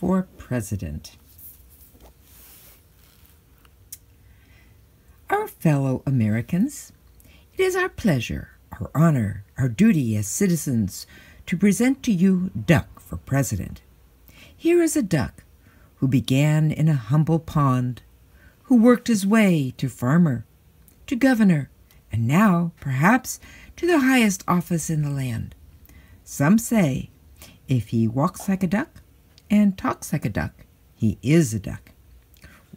for President. Our fellow Americans, it is our pleasure, our honor, our duty as citizens to present to you Duck for President. Here is a duck who began in a humble pond, who worked his way to farmer, to governor, and now, perhaps, to the highest office in the land. Some say, if he walks like a duck and talks like a duck, he is a duck.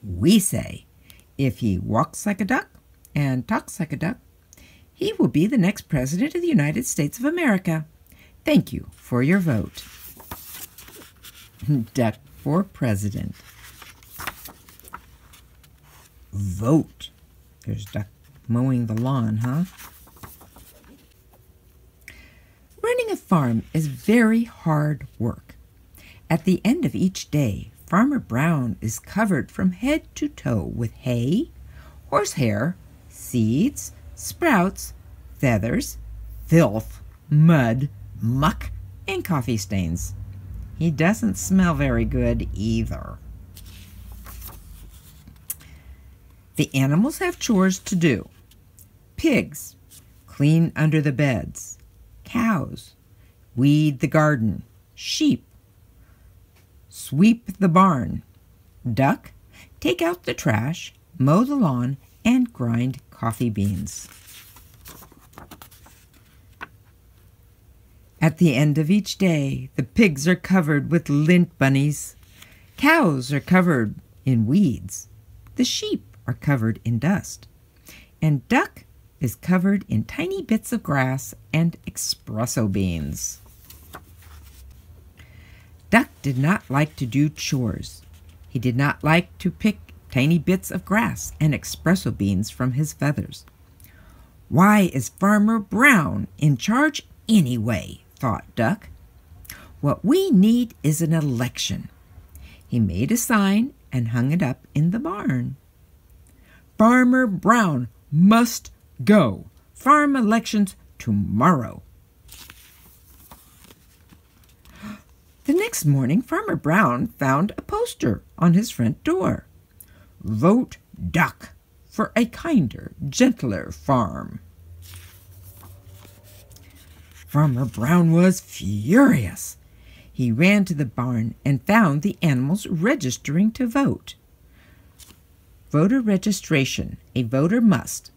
We say, if he walks like a duck and talks like a duck, he will be the next President of the United States of America. Thank you for your vote. Duck for President. Vote. There's Duck mowing the lawn, huh? Running a farm is very hard work. At the end of each day, Farmer Brown is covered from head to toe with hay, horsehair, seeds, sprouts, feathers, filth, mud, muck, and coffee stains. He doesn't smell very good either. The animals have chores to do. Pigs clean under the beds. Cows weed the garden. Sheep sweep the barn. Duck take out the trash, mow the lawn, and grind coffee beans. At the end of each day, the pigs are covered with lint bunnies. Cows are covered in weeds. The sheep are covered in dust. And Duck is covered in tiny bits of grass and espresso beans. Duck did not like to do chores. He did not like to pick tiny bits of grass and espresso beans from his feathers. Why is Farmer Brown in charge anyway? Thought Duck. What we need is an election. He made a sign and hung it up in the barn. Farmer Brown must go. Farm elections tomorrow. The next morning, Farmer Brown found a poster on his front door. Vote Duck for a kinder, gentler farm. Farmer Brown was furious. He ran to the barn and found the animals registering to vote. Voter registration. A voter must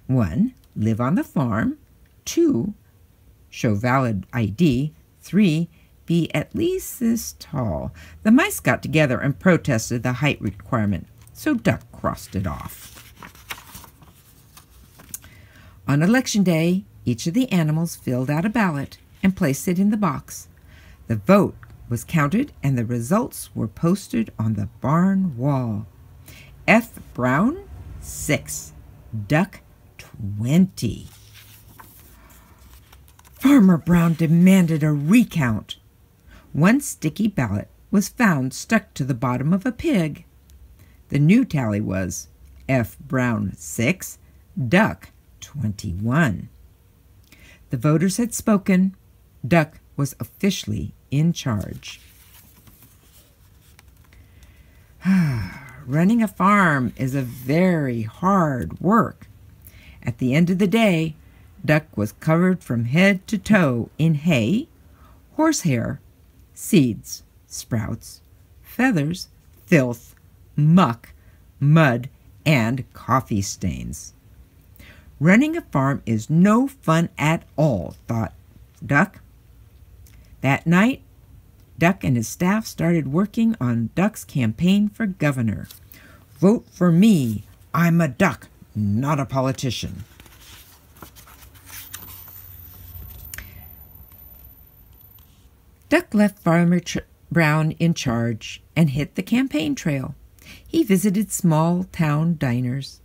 1. Live on the farm. 2. Show valid ID. 3. Be at least this tall. The mice got together and protested the height requirement, so Duck crossed it off. On election day, each of the animals filled out a ballot and placed it in the box. The vote was counted and the results were posted on the barn wall. F. Brown, 6. Duck, 20. Farmer Brown demanded a recount. One sticky ballot was found stuck to the bottom of a pig. The new tally was F. Brown, 6. Duck, 21. The voters had spoken. Duck was officially in charge. Running a farm is a very hard work. At the end of the day, Duck was covered from head to toe in hay, horsehair, seeds, sprouts, feathers, filth, muck, mud, and coffee stains. Running a farm is no fun at all, thought Duck. That night, Duck and his staff started working on Duck's campaign for governor. Vote for me. I'm a duck, not a politician. Duck left Farmer Brown in charge and hit the campaign trail. He visited small town diners.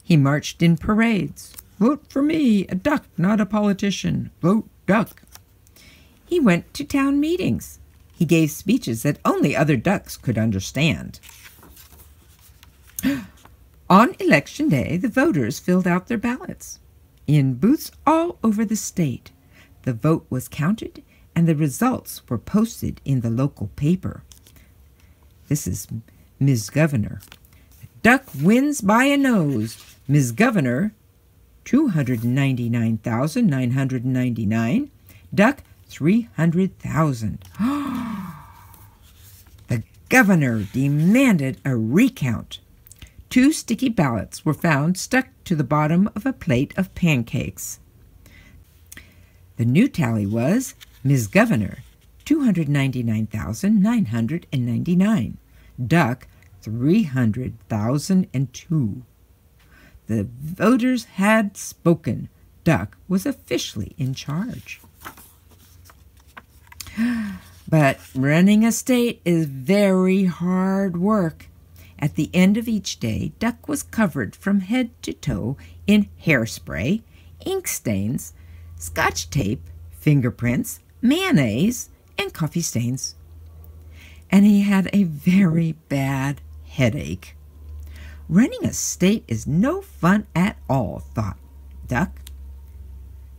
He marched in parades. Vote for me, a duck, not a politician. Vote Duck. He went to town meetings. He gave speeches that only other ducks could understand. On election day, the voters filled out their ballots. In booths all over the state, the vote was counted and the results were posted in the local paper. This is Ms. Governor. Duck wins by a nose. Ms. Governor, 299,999. Duck, 300,000. The governor demanded a recount. 2 sticky ballots were found stuck to the bottom of a plate of pancakes. The new tally was Ms. Governor, 299,999. Duck, 300,002. The voters had spoken. Duck was officially in charge. But running a state is very hard work. At the end of each day, Duck was covered from head to toe in hairspray, ink stains, Scotch tape, fingerprints, mayonnaise, and coffee stains. And he had a very bad headache. Running a state is no fun at all, thought Duck.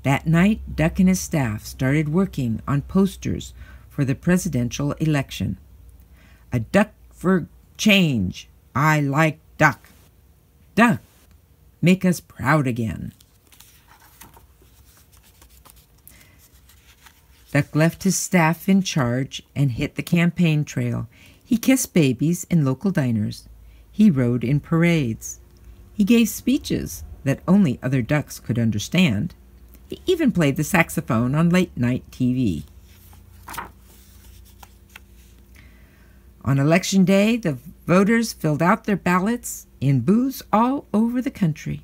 That night, Duck and his staff started working on posters for the presidential election. A duck for change. I like Duck. Duck, make us proud again. Duck left his staff in charge and hit the campaign trail. He kissed babies in local diners. He rode in parades. He gave speeches that only other ducks could understand. He even played the saxophone on late-night TV. On Election Day, the voters filled out their ballots in booths all over the country.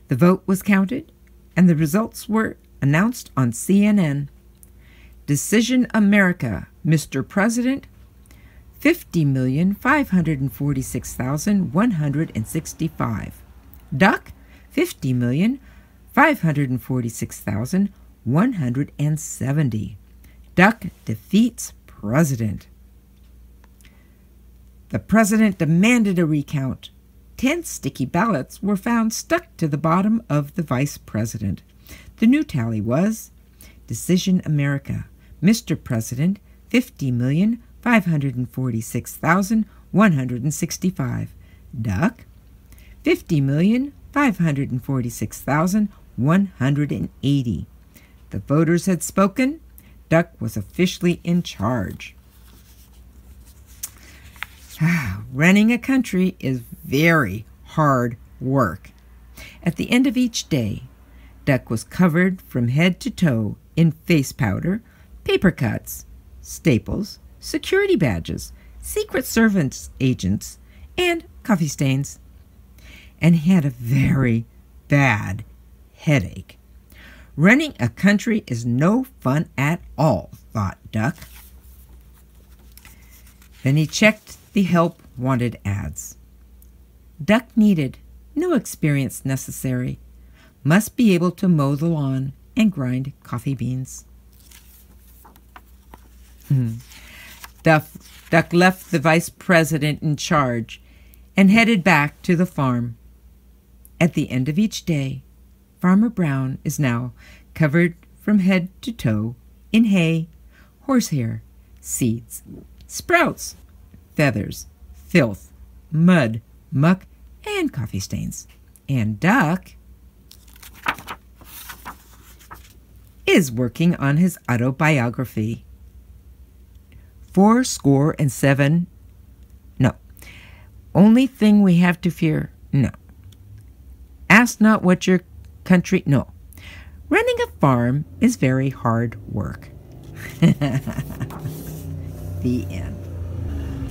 The vote was counted, and the results were announced on CNN. Decision America, Mr. President, 50,546,165. Duck, 50,546,170. Duck defeats president. The president demanded a recount. 10 sticky ballots were found stuck to the bottom of the vice president. The new tally was Decision America, Mr. President, 50,546,165. Duck, 50,546,180. The voters had spoken. Duck was officially in charge. Running a country is very hard work. At the end of each day, Duck was covered from head to toe in face powder, paper cuts, staples, security badges, Secret Service agents, and coffee stains. And he had a very bad headache. Running a country is no fun at all, thought Duck. Then he checked the help wanted ads. Duck needed no experience necessary. Must be able to mow the lawn and grind coffee beans. Duck left the vice president in charge and headed back to the farm. At the end of each day, Farmer Brown is now covered from head to toe in hay, horsehair, seeds, sprouts, feathers, filth, mud, muck, and coffee stains. And Duck is working on his autobiography. 77. No. Only thing we have to fear. No. Ask not what your country. No. Running a farm is very hard work. The end.